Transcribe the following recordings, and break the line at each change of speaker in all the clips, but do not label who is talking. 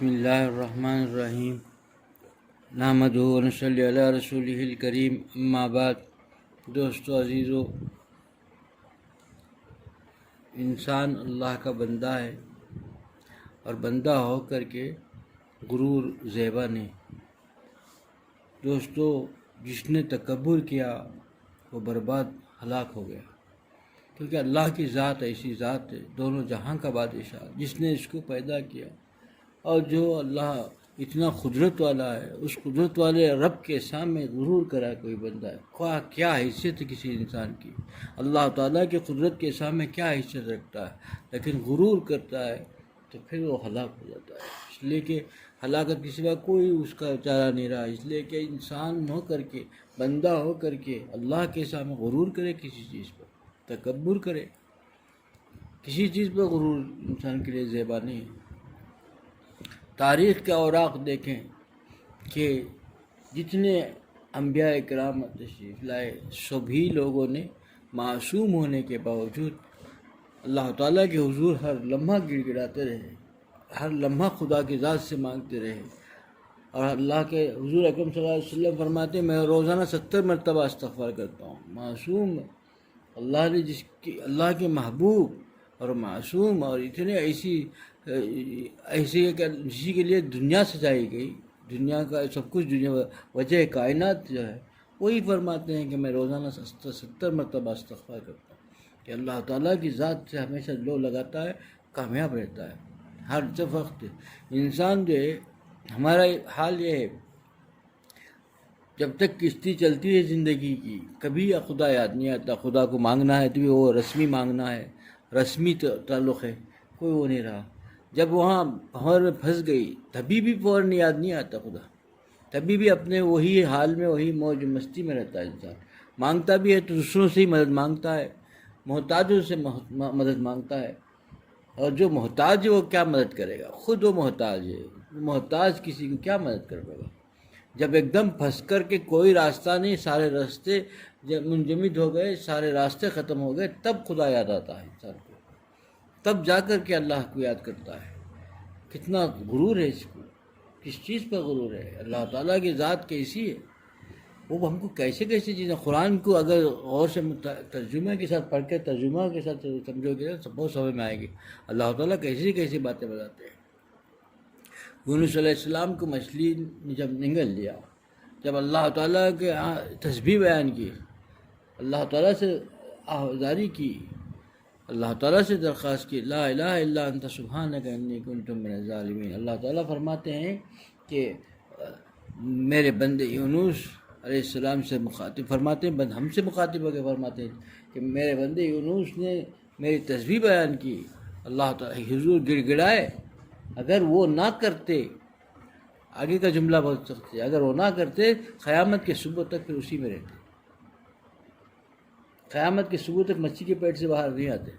بسم اللہ الرحمن الرحیم نحمدہ و نصلی علی رسولہ الکریم اما بعد۔ دوستو عزیزو، انسان اللہ کا بندہ ہے اور بندہ ہو کر کے غرور زیبا نہیں۔ دوستو، جس نے تکبر کیا وہ برباد ہلاک ہو گیا، کیونکہ اللہ کی ذات ایسی ذات ہے، دونوں جہاں کا بادشاہ، جس نے اس کو پیدا کیا، اور جو اللہ اتنا قدرت والا ہے، اس قدرت والے رب کے سامنے غرور کرا کوئی بندہ ہے، کیا حیثیت ہے کسی انسان کی؟ اللہ تعالیٰ کی قدرت کے سامنے کیا حیثیت رکھتا ہے، لیکن غرور کرتا ہے تو پھر وہ ہلاک ہو جاتا ہے۔ اس لیے کہ ہلاکت کے سوا کوئی اس کا چارہ نہیں رہا، اس لیے کہ انسان ہو کر کے، بندہ ہو کر کے اللہ کے سامنے غرور کرے، کسی چیز پر تکبر کرے، کسی چیز پر غرور انسان کے لیے زیبا نہیں ہے۔ تاریخ کے اوراق دیکھیں کہ جتنے انبیاء کرام تشریف لائے، سبھی لوگوں نے معصوم ہونے کے باوجود اللہ تعالیٰ کے حضور ہر لمحہ گڑ گڑاتے رہے، ہر لمحہ خدا کی ذات سے مانگتے رہے، اور اللہ کے حضور اکرم صلی اللہ علیہ وسلم فرماتے ہیں میں روزانہ 70 مرتبہ استغفار کرتا ہوں۔ معصوم اللہ نے اللہ کے محبوب اور معصوم، اور اتنے ایسی کہ جسی کے لیے دنیا سجائی گئی، دنیا کا سب کچھ، دنیا وجہ کائنات جو ہے، وہی فرماتے ہیں کہ میں روزانہ 70 مرتبہ استغفار کرتا ہوں کہ اللہ تعالیٰ کی ذات سے ہمیشہ لو لگاتا ہے، کامیاب رہتا ہے ہر وقت۔ انسان جو ہے، ہمارا حال یہ ہے، جب تک کشتی چلتی ہے زندگی کی، کبھی خدا یاد نہیں آتا۔ خدا کو مانگنا ہے تو وہ رسمی مانگنا ہے، رسمی تعلق ہے، کوئی وہ نہیں رہا۔ جب وہاں بھنور میں پھنس گئی تبھی بھی فوراً یاد نہیں آتا خدا، تبھی بھی اپنے وہی حال میں، وہی موج مستی میں رہتا ہے انسان۔ مانگتا بھی ہے تو دوسروں سے ہی مدد مانگتا ہے، محتاجوں سے مدد مانگتا ہے، اور جو محتاج ہے وہ کیا مدد کرے گا؟ خود وہ محتاج ہے، محتاج کسی کو کیا مدد کر پائے گا؟ جب ایک دم پھنس کر کے کوئی راستہ نہیں، سارے راستے جب منجمد ہو گئے، سارے راستے ختم ہو گئے، تب خدا یاد آتا ہے انسان کو، تب جا کر کے اللہ کو یاد کرتا ہے۔ کتنا غرور ہے اس کو، کس چیز پر غرور ہے؟ اللہ تعالیٰ کی ذات کیسی ہے، وہ ہم کو کیسے چیزیں، قرآن کو اگر غور سے ترجمے کے ساتھ پڑھ کے، ترجمہ کے ساتھ سمجھو گے تو بہت سمجھ میں آئے گی اللہ تعالیٰ کیسی باتیں بتاتے ہیں۔ یونس علیہ السلام کو مچھلی نے جب نگل لیا، جب اللہ تعالیٰ کے تسبیح بیان کی، اللہ تعالیٰ سے آہذاری کی، اللہ تعالیٰ سے درخواست کی، لا الہ الا انت سبحانک انی کنت من الظالمین۔ اللہ تعالیٰ فرماتے ہیں کہ میرے بندے یونس علیہ السلام سے مخاطب فرماتے ہیں، ہم سے مخاطب ہو کے فرماتے ہیں کہ میرے بندے یونس نے میری تسبیح بیان کی، اللہ تعالیٰ حضور گڑ گڑائے، اگر وہ نہ کرتے، آگے کا جملہ بہت سخت ہے، اگر وہ نہ کرتے قیامت کے صبح تک پھر اسی میں رہتے، قیامت کے صبح تک مچھی کے پیٹ سے باہر نہیں آتے۔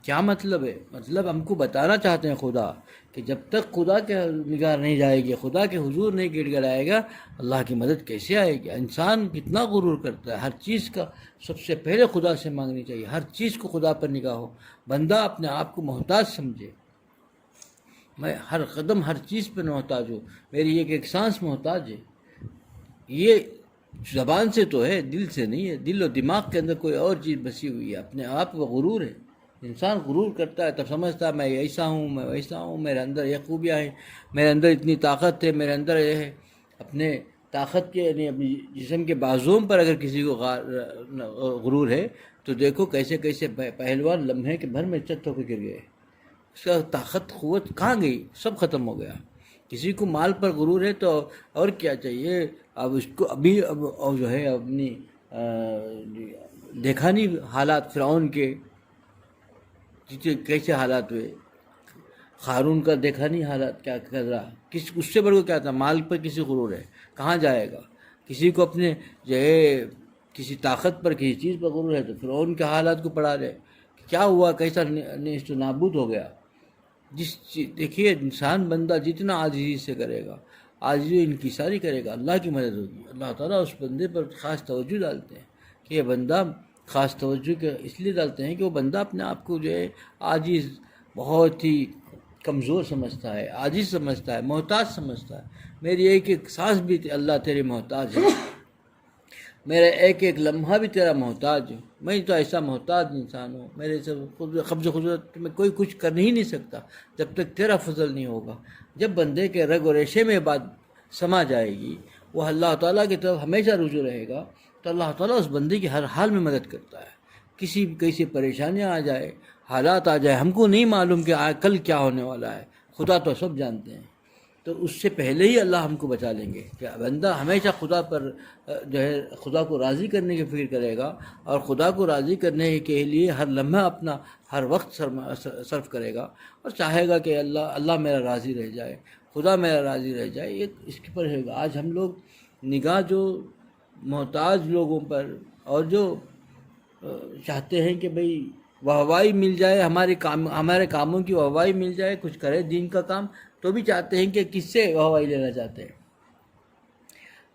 کیا مطلب ہے؟ مطلب ہم کو بتانا چاہتے ہیں خدا کہ جب تک خدا کے نگاہ نہیں جائے گی، خدا کے حضور نہیں گڑ گڑائے گا، اللہ کی مدد کیسے آئے گی؟ انسان کتنا غرور کرتا ہے، ہر چیز کا سب سے پہلے خدا سے مانگنی چاہیے، ہر چیز کو خدا پر نگاہ ہو، بندہ اپنے آپ کو محتاج سمجھے، میں ہر قدم ہر چیز پہ محتاج ہوں، میری ایک سانس محتاج ہے۔ یہ زبان سے تو ہے، دل سے نہیں ہے، دل و دماغ کے اندر کوئی اور چیز بسی ہوئی ہے، اپنے آپ کا غرور ہے۔ انسان غرور کرتا ہے تب سمجھتا ہے میں ایسا ہوں، میں ویسا ہوں، میرے اندر یہ خوبیاں ہیں، میرے اندر اتنی طاقت ہے، میرے اندر یہ ہے۔ اپنے طاقت کے، یعنی اپنی جسم کے بازوؤں پر اگر کسی کو غرور ہے تو دیکھو کیسے پہلوان لمحے کے بھر میں چت ہو کے گر گئے، اس کا طاقت قوت کہاں گئی؟ سب ختم ہو گیا۔ کسی کو مال پر غرور ہے تو اور کیا چاہیے؟ اب اس کو ابھی جو ہے اپنی دیکھا نہیں حالات فرعون کے کیسے حالات ہوئے، قارون کا دیکھا نہیں حالات کیا کر رہا، اس سے بڑھ کو کیا تھا؟ مال پر کسی غرور ہے، کہاں جائے گا؟ کسی کو اپنے جو ہے کسی طاقت پر، کسی چیز پر غرور ہے تو فرعون کے حالات کو پڑھا رہے، کیا ہوا، کیسا نیست و نابود ہو گیا۔ دیکھیے انسان بندہ جتنا عاجزی سے کرے گا، عاجزی انکساری کرے گا، اللہ کی مدد ہوگی۔ اللہ تعالیٰ اس بندے پر خاص توجہ ڈالتے ہیں کہ یہ بندہ، خاص توجہ اس لیے ڈالتے ہیں کہ وہ بندہ اپنے آپ کو جو ہے عاجز، بہت ہی کمزور سمجھتا ہے، عاجز سمجھتا ہے، محتاج سمجھتا ہے. میری ایک ایک سانس بھی اللہ تیرے محتاج ہے، میرا ایک ایک لمحہ بھی تیرا محتاج ہوں. میں تو ایسا محتاج انسان ہوں، میرے سے قبض قدرت میں کوئی کچھ کر ہی نہیں سکتا جب تک تیرا فضل نہیں ہوگا. جب بندے کے رگ و ریشے میں بات سما جائے گی، وہ اللہ تعالیٰ کی طرف ہمیشہ رجوع رہے گا، تو اللہ تعالیٰ اس بندے کی ہر حال میں مدد کرتا ہے. کسی پریشانیاں آ جائے، حالات آ جائے، ہم کو نہیں معلوم کہ کل کیا ہونے والا ہے، خدا تو سب جانتے ہیں. تو اس سے پہلے ہی اللہ ہم کو بچا لیں گے کہ بندہ ہمیشہ خدا پر جو ہے خدا کو راضی کرنے کی فکر کرے گا، اور خدا کو راضی کرنے کے لیے ہر لمحہ اپنا ہر وقت صرف کرے گا، اور چاہے گا کہ اللہ میرا راضی رہ جائے، خدا میرا راضی رہ جائے. یہ اس کے پر رہے گا. آج ہم لوگ نگاہ جو محتاج لوگوں پر، اور جو چاہتے ہیں کہ بھئی واہوائی مل جائے، ہمارے کاموں کی واہوائی مل جائے، کچھ کرے دین کا کام، تو بھی چاہتے ہیں کہ کس سے واہوائی لینا چاہتے ہیں،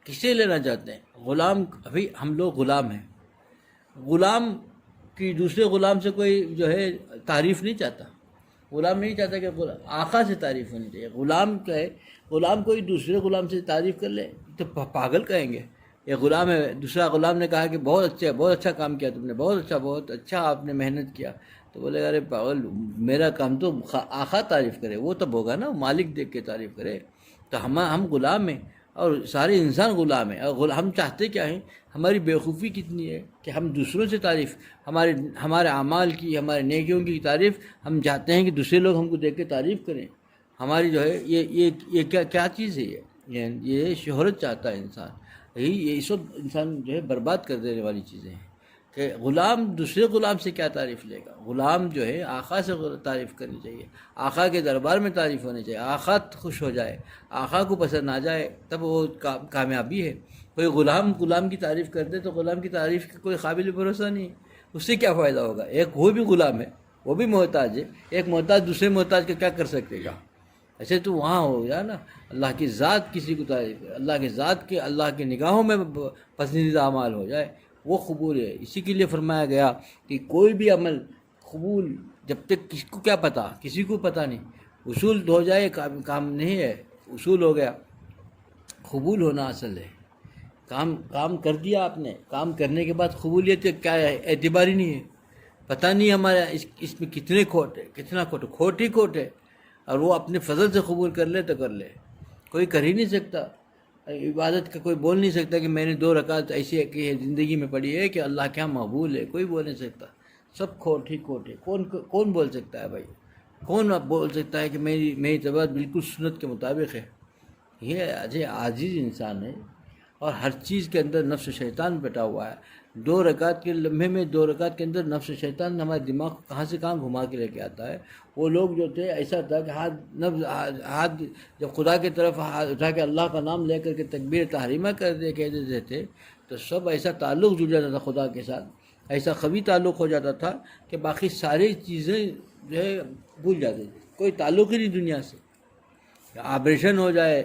کس سے لینا چاہتے ہیں. غلام، ابھی ہم لوگ غلام ہیں، غلام کی دوسرے غلام سے کوئی جو ہے تعریف نہیں چاہتا. غلام نہیں چاہتا کہ آقا سے تعریف ہونی چاہیے. غلام کا ہے، غلام کوئی دوسرے غلام سے تعریف کر لے تو پاگل کہیں گے. یہ غلام ہے، دوسرا غلام نے کہا کہ بہت اچھا کام کیا تم نے، بہت اچھا آپ نے محنت کیا، تو بولے گا ارے پاگل، میرا کام تو آقا تعریف کرے، وہ تب ہوگا نا، مالک دیکھ کے تعریف کرے. تو ہم غلام ہیں، اور سارے انسان غلام ہیں. اور ہم چاہتے کیا ہیں؟ ہماری بیوقوفی کتنی ہے کہ ہم دوسروں سے تعریف، ہمارے اعمال کی، ہمارے نیکیوں کی تعریف ہم چاہتے ہیں کہ دوسرے لوگ ہم کو دیکھ کے تعریف کریں. ہماری جو ہے یہ کیا چیز ہے؟ یہ شہرت چاہتا ہے انسان. یہ سب انسان جو ہے برباد کر دینے والی چیزیں ہیں کہ غلام دوسرے غلام سے کیا تعریف لے گا. غلام جو ہے آقا سے تعریف کرنی چاہیے، آقا کے دربار میں تعریف ہونی چاہیے. آقا خوش ہو جائے، آقا کو پسند آ جائے، تب وہ کامیابی ہے. کوئی غلام کی تعریف کر دے تو غلام کی تعریف کا کوئی قابل بھروسہ نہیں ہے. اس سے کیا فائدہ ہوگا؟ ایک وہ بھی غلام ہے، وہ بھی محتاج ہے. ایک محتاج دوسرے محتاج کا کیا کر سکے گا؟ ایسے تو وہاں ہو جائے نا. اللہ کی ذات کسی کو تعریف ہے، اللہ کی ذات کے، اللہ کی نگاہوں میں پسندیدہ اعمال ہو جائے، وہ قبول ہے. اسی کے لیے فرمایا گیا کہ کوئی بھی عمل قبول جب تک کسی کو کیا پتہ، کسی کو پتہ نہیں، اصول ہو جائے کام نہیں ہے. اصول ہو گیا، قبول ہونا اصل ہے. کام کر دیا آپ نے، کام کرنے کے بعد قبولیت کیا ہے؟ اعتباری نہیں ہے. پتہ نہیں ہمارا اس میں کتنے کھوٹ ہے، کتنا کھوٹ ہے. اور وہ اپنے فضل سے قبول کر لے تو کر لے. کوئی کر ہی نہیں سکتا. عبادت کا کوئی بول نہیں سکتا کہ میں نے 2 رکعت ایسی زندگی میں پڑھی ہے کہ اللہ کیا مقبول ہے. کوئی بول نہیں سکتا. سب کھوٹ ہی ہے. کون بول سکتا ہے بھائی؟ کون بول سکتا ہے کہ میری طبیعت بالکل سنت کے مطابق ہے؟ یہ عاجز انسان ہے، اور ہر چیز کے اندر نفس شیطان بیٹھا ہوا ہے. 2 رکعت کے لمحے میں، 2 رکعت کے اندر نفس شیطان ہمارے دماغ کو کہاں سے کہاں گھما کے لے کے آتا ہے. وہ لوگ جو تھے ایسا تھا کہ ہاتھ جب خدا کی طرف ہاتھ اٹھا کے اللہ کا نام لے کر کے تکبیر تحریمہ کہہ دیتے تھے، تو سب ایسا تعلق جڑ جاتا تھا خدا کے ساتھ، ایسا قوی تعلق ہو جاتا تھا کہ باقی ساری چیزیں جو ہے بھول جاتے تھے. کوئی تعلق ہی نہیں دنیا سے. آپریشن ہو جائے،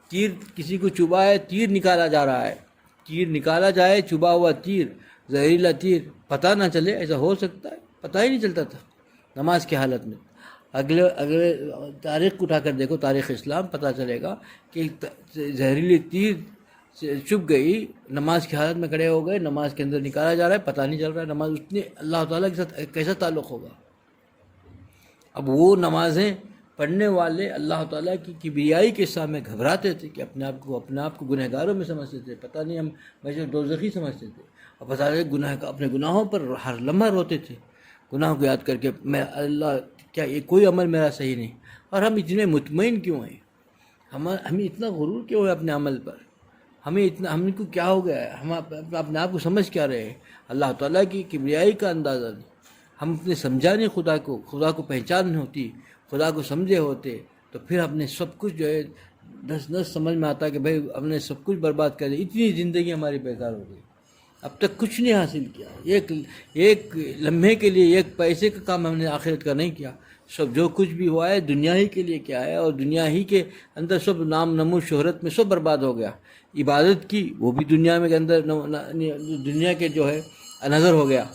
تیر کسی کو چبھا ہے، تیر نکالا جا رہا ہے، تیر نکالا جائے، چبھا ہوا تیر، زہریلا تیر، پتہ نہ چلے. ایسا ہو سکتا ہے؟ پتہ ہی نہیں چلتا تھا نماز کی حالت میں. اگلے تاریخ کو اٹھا کر دیکھو، تاریخ اسلام، پتہ چلے گا کہ زہریلی تیر چبھ گئی، نماز کی حالت میں کھڑے ہو گئے، نماز کے اندر نکالا جا رہا ہے، پتہ نہیں چل رہا ہے. نماز اتنی اللہ تعالیٰ کے ساتھ کیسا تعلق ہوگا؟ اب وہ نمازیں پڑھنے والے اللہ تعالیٰ کی کبریائی کے سامنے گھبراتے تھے کہ اپنے آپ کو گنہگاروں میں سمجھتے تھے. پتہ نہیں ہم ویسے دوزخی سمجھتے تھے. اور پتہ نہیں اپنے گناہوں پر ہر لمحہ روتے تھے، گناہوں کو یاد کر کے، میں اللہ کیا یہ کوئی عمل میرا صحیح نہیں. اور ہم اتنے مطمئن کیوں ہیں؟ ہمیں اتنا غرور کیوں ہے اپنے عمل پر؟ ہم کو کیا ہو گیا ہے؟ ہم اپنے آپ کو سمجھ کیا رہے ہیں؟ اللہ تعالیٰ کی کبریائی کا اندازہ نہیں. ہم اپنے سمجھا نہیں خدا کو پہچان ہوتی، خدا کو سمجھے ہوتے، تو پھر اپنے سب کچھ جو ہے نس سمجھ میں آتا کہ بھائی ہم نے سب کچھ برباد کر دیا. اتنی زندگی ہماری بیکار ہو گئی، اب تک کچھ نہیں حاصل کیا. ایک لمحے کے لیے، ایک پیسے کا کام ہم نے آخرت کا نہیں کیا. سب جو کچھ بھی ہوا ہے دنیا ہی کے لیے کیا ہے، اور دنیا ہی کے اندر سب نام نمود شہرت میں سب برباد ہو گیا. عبادت کی وہ بھی دنیا میں کے اندر دنیا کے جو ہے نظر ہو گیا.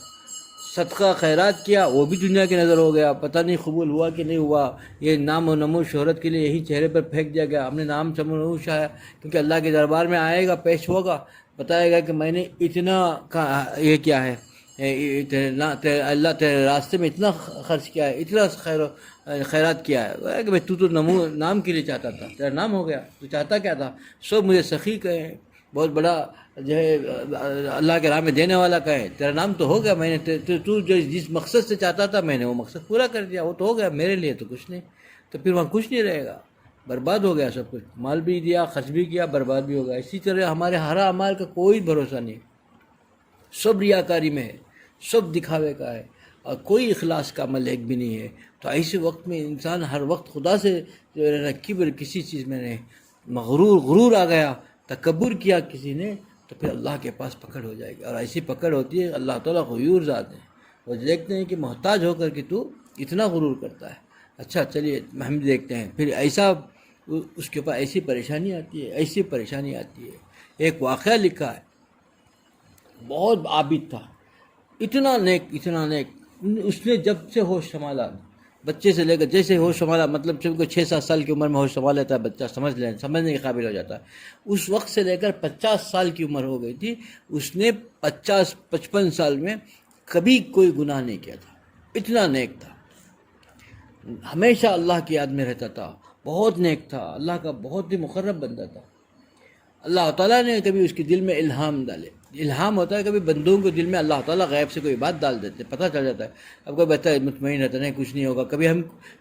صدقہ خیرات کیا وہ بھی دنیا کی نظر ہو گیا، پتہ نہیں قبول ہوا کہ نہیں ہوا، یہ نام و نمو شہرت کے لیے یہی چہرے پر پھینک دیا گیا، ہم نے نام سموش آیا، کیونکہ اللہ کے دربار میں آئے گا، پیش ہوگا، بتائے گا کہ میں نے اتنا یہ کیا ہے، اللہ تیرے راستے میں اتنا خرچ کیا ہے، اتنا خیرات کیا ہے کہ بھائی تو نام کے لیے چاہتا تھا، تیرا نام ہو گیا، تو چاہتا کیا تھا؟ سب مجھے سخی کہیں، بہت بڑا جو ہے اللہ کے راہ میں دینے والا کہیں، تیرا نام تو ہو گیا، میں نے تو جو جس مقصد سے چاہتا تھا میں نے وہ مقصد پورا کر دیا، وہ تو ہو گیا، میرے لیے تو کچھ نہیں، تو پھر وہاں کچھ نہیں رہے گا، برباد ہو گیا سب کچھ، مال بھی دیا، خرچ بھی کیا، برباد بھی ہو گیا۔ اسی طرح ہمارے ہر اعمال کا کوئی بھروسہ نہیں، سب ریاکاری میں ہے، سب دکھاوے کا ہے، اور کوئی اخلاص کا عمل ایک بھی نہیں ہے۔ تو ایسے وقت میں انسان ہر وقت خدا سے جو ہے نا کبر، کسی چیز میں نہیں، غرور آ گیا، تکبر کیا کسی نے، تو پھر اللہ کے پاس پکڑ ہو جائے گی، اور ایسی پکڑ ہوتی ہے اللہ تعالیٰ غیور ذات ہے، وہ دیکھتے ہیں کہ محتاج ہو کر کے تو اتنا غرور کرتا ہے۔ اچھا چلیے ہم دیکھتے ہیں پھر ایسا اس کے پاس ایسی پریشانی آتی ہے، ایسی پریشانی آتی ہے۔ ایک واقعہ لکھا ہے، بہت عابد تھا، اتنا نیک اتنا نیک، اس نے جب سے ہوش سنبھالا، بچے سے لے کر جیسے ہوش سنبھالا، مطلب جب کوئی 6-7 سال کی عمر میں ہوش سنبھال لیتا ہے بچہ، سمجھنے کے قابل ہو جاتا ہے، اس وقت سے لے کر 50 سال کی عمر ہو گئی تھی، اس نے 55 سال میں کبھی کوئی گناہ نہیں کیا تھا، اتنا نیک تھا، ہمیشہ اللہ کی یاد میں رہتا تھا، بہت نیک تھا، اللہ کا بہت ہی مقرب بندہ تھا۔ اللہ تعالیٰ نے کبھی اس کے دل میں الہام ڈالے، الہام ہوتا ہے کبھی بندوں کے دل میں اللہ تعالیٰ غیب سے کوئی بات ڈال دیتے، پتہ چل جاتا ہے، اب کوئی بتا ہے مطمئن رہتا نہیں کچھ نہیں ہوگا،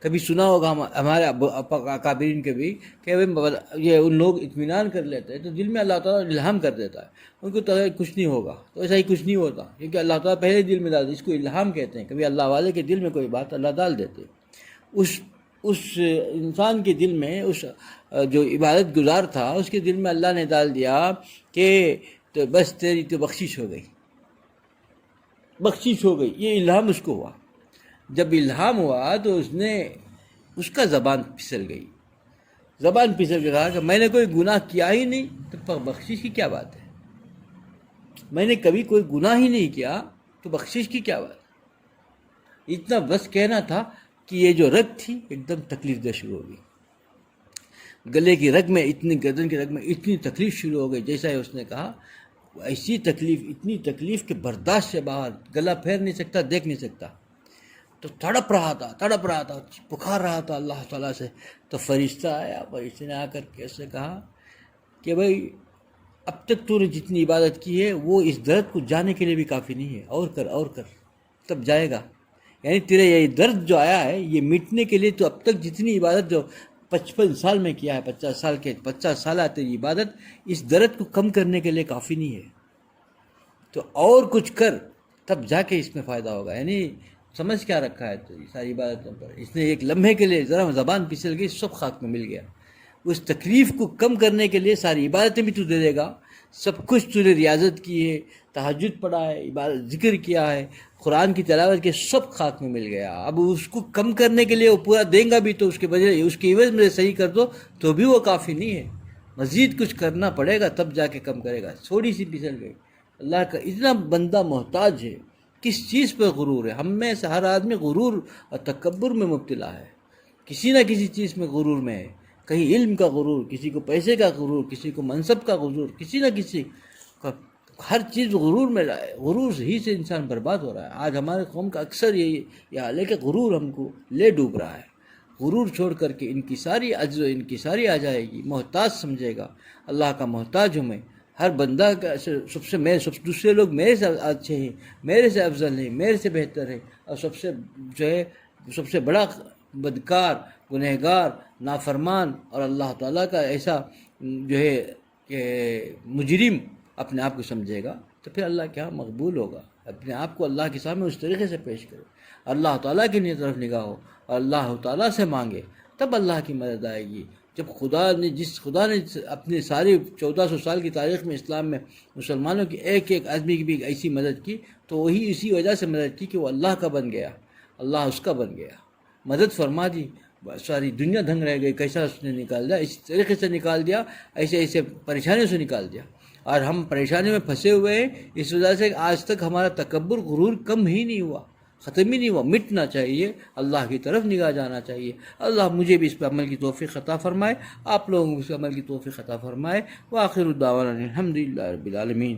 کبھی سنا ہوگا ہمارے اکابرین کے بھی کہ یہ ان لوگ اطمینان کر لیتے ہیں تو دل میں اللہ تعالیٰ الہام کر دیتا ہے، ان کو تو کچھ نہیں ہوگا، تو ایسا ہی کچھ نہیں ہوتا، کیونکہ اللہ تعالیٰ پہلے دل میں ڈال دے، اس کو الہام کہتے ہیں، کبھی اللہ والے کے دل میں کوئی بات اللہ ڈال دیتے، اس انسان کے دل میں، اس جو عبادت گزار تھا اس کے دل میں اللہ نے ڈال دیا کہ تو بس تیری تو بخشش ہو گئی، بخشش ہو گئی، یہ الہام اس کو ہوا۔ جب الہام ہوا تو اس کا زبان پھسل گئی، زبان پھسل کے کہا کہ میں نے کوئی گناہ کیا ہی نہیں تو بخشش کی کیا بات ہے، میں نے کبھی کوئی گناہ ہی نہیں کیا تو بخشش کی کیا بات ہے۔ اتنا بس کہنا تھا کہ یہ جو رگ تھی ایک دم تکلیف دہ شروع ہو گئی، گلے کی رگ میں گردن کی رگ میں اتنی تکلیف شروع ہو گئی، جیسا ہی اس نے کہا ایسی تکلیف، اتنی تکلیف کہ برداشت سے باہر، گلا پھیر نہیں سکتا، دیکھ نہیں سکتا، تو تڑپ رہا تھا، پکار رہا تھا اللہ تعالیٰ سے۔ تو فرشتہ آیا، فرشتے نے آ کر کیسے کہا کہ بھائی اب تک تو نے جتنی عبادت کی ہے وہ اس درد کو جانے کے لیے بھی کافی نہیں ہے، اور کر تب جائے گا، یعنی تیرے یہ درد جو آیا ہے یہ مٹنے کے لیے تو اب تک جتنی عبادت جو 55 سال میں کیا ہے، 50 سال تیری عبادت اس درد کو کم کرنے کے لیے کافی نہیں ہے، تو اور کچھ کر تب جا کے اس میں فائدہ ہوگا، یعنی سمجھ کیا رکھا ہے تو ساری عبادتوں پر۔ اس نے ایک لمحے کے لیے ذرا زبان پھسل گئی، سب خاک میں مل گیا، اس تکلیف کو کم کرنے کے لیے ساری عبادتیں بھی تو دے دے گا، سب کچھ تو نے ریاضت کی ہے، تہجد پڑھا ہے، عبادت ذکر کیا ہے، قرآن کی تلاوت کے، سب خاک میں مل گیا، اب اس کو کم کرنے کے لیے وہ پورا دیں گا بھی تو اس کے بجائے اس کی عوض میں صحیح کر دو تو بھی وہ کافی نہیں ہے، مزید کچھ کرنا پڑے گا تب جا کے کم کرے گا، تھوڑی سی پھسل گئی۔ اللہ کا اتنا بندہ محتاج ہے، کس چیز پہ غرور ہے؟ ہم میں سے ہر آدمی غرور اور تکبر میں مبتلا ہے، کسی نہ کسی چیز میں غرور میں ہے، کہیں علم کا غرور، کسی کو پیسے کا غرور، کسی کو منصب کا غرور، کسی نہ کسی کا، ہر چیز غرور میں رہا ہے، غرور ہی سے انسان برباد ہو رہا ہے۔ آج ہمارے قوم کا اکثر یہ حال ہے کہ غرور ہم کو لے ڈوب رہا ہے، غرور چھوڑ کر کے انکساری، عجز و انکساری آ جائے گی، محتاج سمجھے گا، اللہ کا محتاج ہوں میں، ہر بندہ کا دوسرے لوگ میرے سے اچھے ہیں، میرے سے افضل ہیں، میرے سے بہتر ہیں، اور سب سے بڑا بدکار، گنہگار، نافرمان اور اللہ تعالیٰ کا ایسا جو ہے کہ مجرم اپنے آپ کو سمجھے گا، تو پھر اللہ کیا مقبول ہوگا؟ اپنے آپ کو اللہ کے سامنے اس طریقے سے پیش کرے، اللہ تعالیٰ کی طرف نگاہ ہو اور اللہ تعالیٰ سے مانگے، تب اللہ کی مدد آئے گی۔ جب خدا نے اپنے ساری 1400 سال کی تاریخ میں اسلام میں مسلمانوں کی ایک آدمی کی بھی ایسی مدد کی، تو وہی اسی وجہ سے مدد کی کہ وہ اللہ کا بن گیا، اللہ اس کا بن گیا، مدد فرما دی، ساری دنیا دھنگ رہ گئی، کیسا اس نے نکال دیا، اس طریقے سے نکال دیا، ایسے پریشانیوں سے نکال دیا۔ اور ہم پریشانی میں پھنسے ہوئے ہیں، اس وجہ سے آج تک ہمارا تکبر غرور کم ہی نہیں ہوا، ختم ہی نہیں ہوا. مٹنا چاہیے، اللہ کی طرف نگاہ جانا چاہیے. اللہ مجھے بھی اس پہ عمل کی توفیق عطا فرمائے، آپ لوگوں کو اس پہ عمل کی توفیق عطا فرمائے. وآخر الدعوانا الحمدللہ رب العالمین.